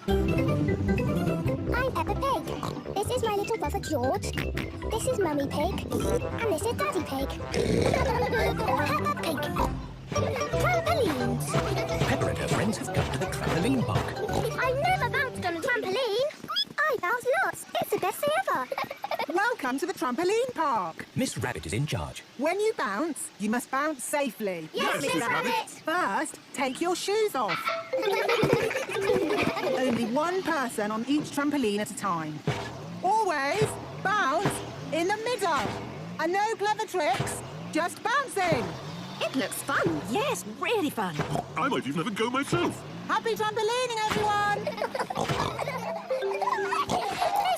I'm Peppa Pig. This is my little brother George. This is Mummy Pig. And this is Daddy Pig. Peppa Pig. Trampolines. Peppa and her friends have come to the trampoline park. I've never bounced on a trampoline. I bounce lots. It's the best thing ever. Welcome to the trampoline park. Miss Rabbit is in charge. When you bounce, you must bounce safely. Yes, Miss Rabbit. First, take your shoes off. Only one person on each trampoline at a time. Always bounce in the middle. And no clever tricks, just bouncing. It looks fun. Yes, really fun. I might even have a go myself. Happy trampolining, everyone! This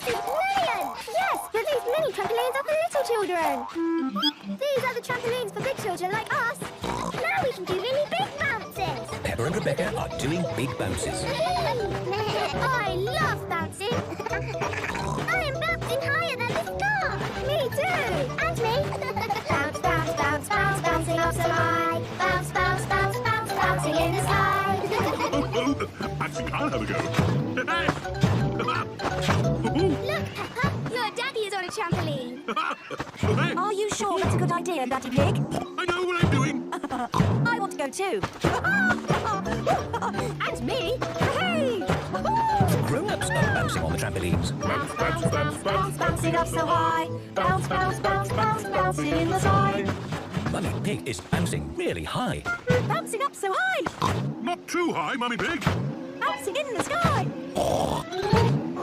is brilliant! Yes, but these mini trampolines are for little children. These are the trampolines for big children like us. Now we can do really big bounces. Peppa and Rebecca are doing big bounces. I love bouncing. I am bouncing higher than the star. Me too. And me. Bounce, bounce, bounce, bounce, bouncing up so high. Bounce, bounce, bounce, bounce, bouncing in the sky. I think I'll have a go. Look, Peppa, your daddy is on a trampoline. Are you sure that's a good idea, Daddy Pig? I know what I'm doing. I want to go too. And me. Hey! Grown-ups are bouncing on the trampolines. Bounce, bounce, bounce, bounce, bouncing up so high. Bounce, bounce, bounce, bounce, bouncing in the sky. Mummy Pig is bouncing really high. Bouncing up so high. Not too high, Mummy Pig. Bouncing in the sky. Woo!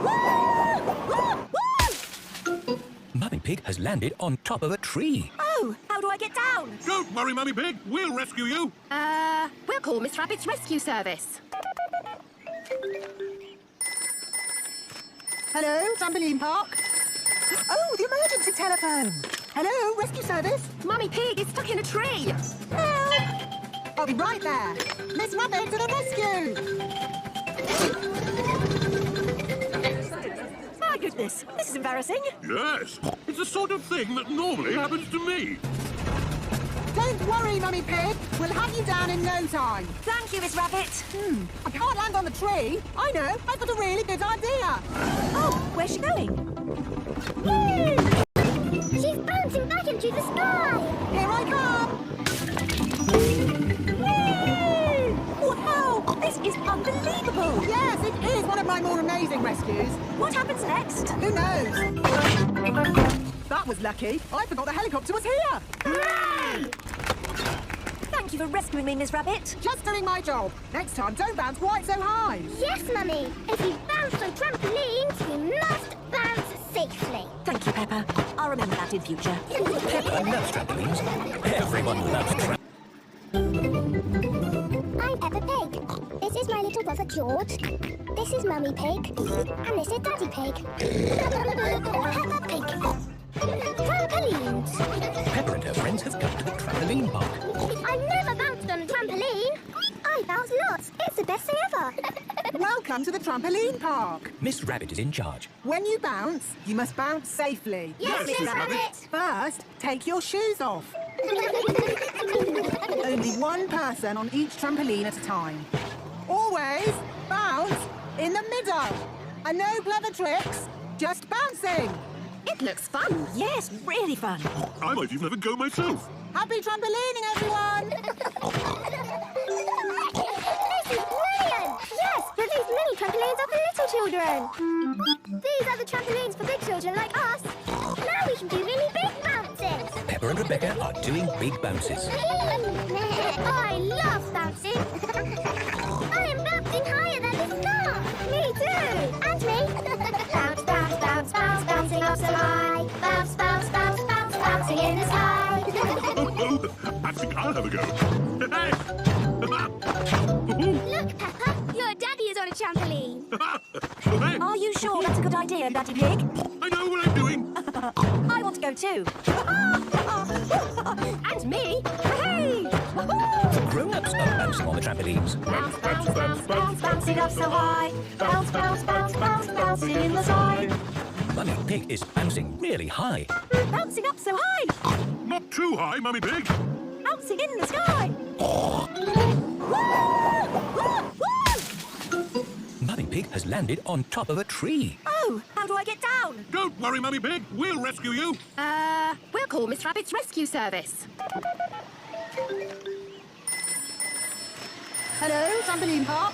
Woo! Woo! Mummy Pig has landed on top of a tree. Oh, how do I get down? Don't worry, Mummy Pig. We'll rescue you. We'll call Miss Rabbit's rescue service. Hello, trampoline park. Oh, the emergency telephone. Hello, rescue service. Mummy Pig is stuck in a tree. Help! I'll be right there. Miss Rabbit to the rescue. My goodness, this is embarrassing. Yes. It's the sort of thing that normally happens to me. Don't worry, Mummy Pig. We'll have you down in no time. Thank you, Miss Rabbit. I can't land on the tree. I know. I've got a really good idea. Oh, where's she going? Woo! She's bouncing back into the sky. Here I come. Wow, this is unbelievable. Yes, it is one of my more amazing rescues. What happens next? Who knows? That was lucky. I forgot the helicopter was here. Hooray! Thank you for rescuing me, Miss Rabbit. Just doing my job. Next time, don't bounce quite so high. Yes, Mummy. If you bounce on trampolines, you must bounce safely. Thank you, Peppa. I'll remember that in future. Peppa loves trampolines. Everyone loves trampolines. I'm Peppa Pig. This is my little brother George. This is Mummy Pig. And this is Daddy Pig. Peppa Pig. Trampolines. Peppa and her friends have come to the trampoline park. I've never bounced on a trampoline. I bounce lots. It's the best thing ever. Welcome to the trampoline park. Miss Rabbit is in charge. When you bounce, you must bounce safely. Yes, Miss Rabbit. First, take your shoes off. Only one person on each trampoline at a time. Always bounce in the middle. And no clever tricks, just bouncing. It looks fun. Yes, really fun. I might even have a go myself. Happy trampolining, everyone! This is brilliant! Yes, but these mini trampolines are for little children. These are the trampolines for big children like us. Now we can do really big bounces. Peppa and Rebecca are doing big bounces. I love bouncing. I am bouncing higher than the star. Me too. And me. Bounce, bounce, bounce, bounce, bouncing up so high. Bounce, bounce, bounce, bounce, bouncing in the sky. I think I'll have a go. Look, Peppa, your daddy is on a trampoline. Are you sure that's a good idea, Daddy Pig? I know what I'm doing. I want to go too. And me. Hey! Grown-ups are bouncing on the trampolines. Bounce, bounce, bounce, bounce, bouncing up so high. Bounce, bounce, bounce, bounce, bouncing in the sky. Mummy Pig is bouncing really high. Bouncing up so high. Not too high, Mummy Pig. Bouncing in the sky. Woo! Woo! Woo! Mummy Pig has landed on top of a tree. Oh, how do I get down? Don't worry, Mummy Pig. We'll rescue you. We'll call Miss Rabbit's rescue service. Hello, trampoline park.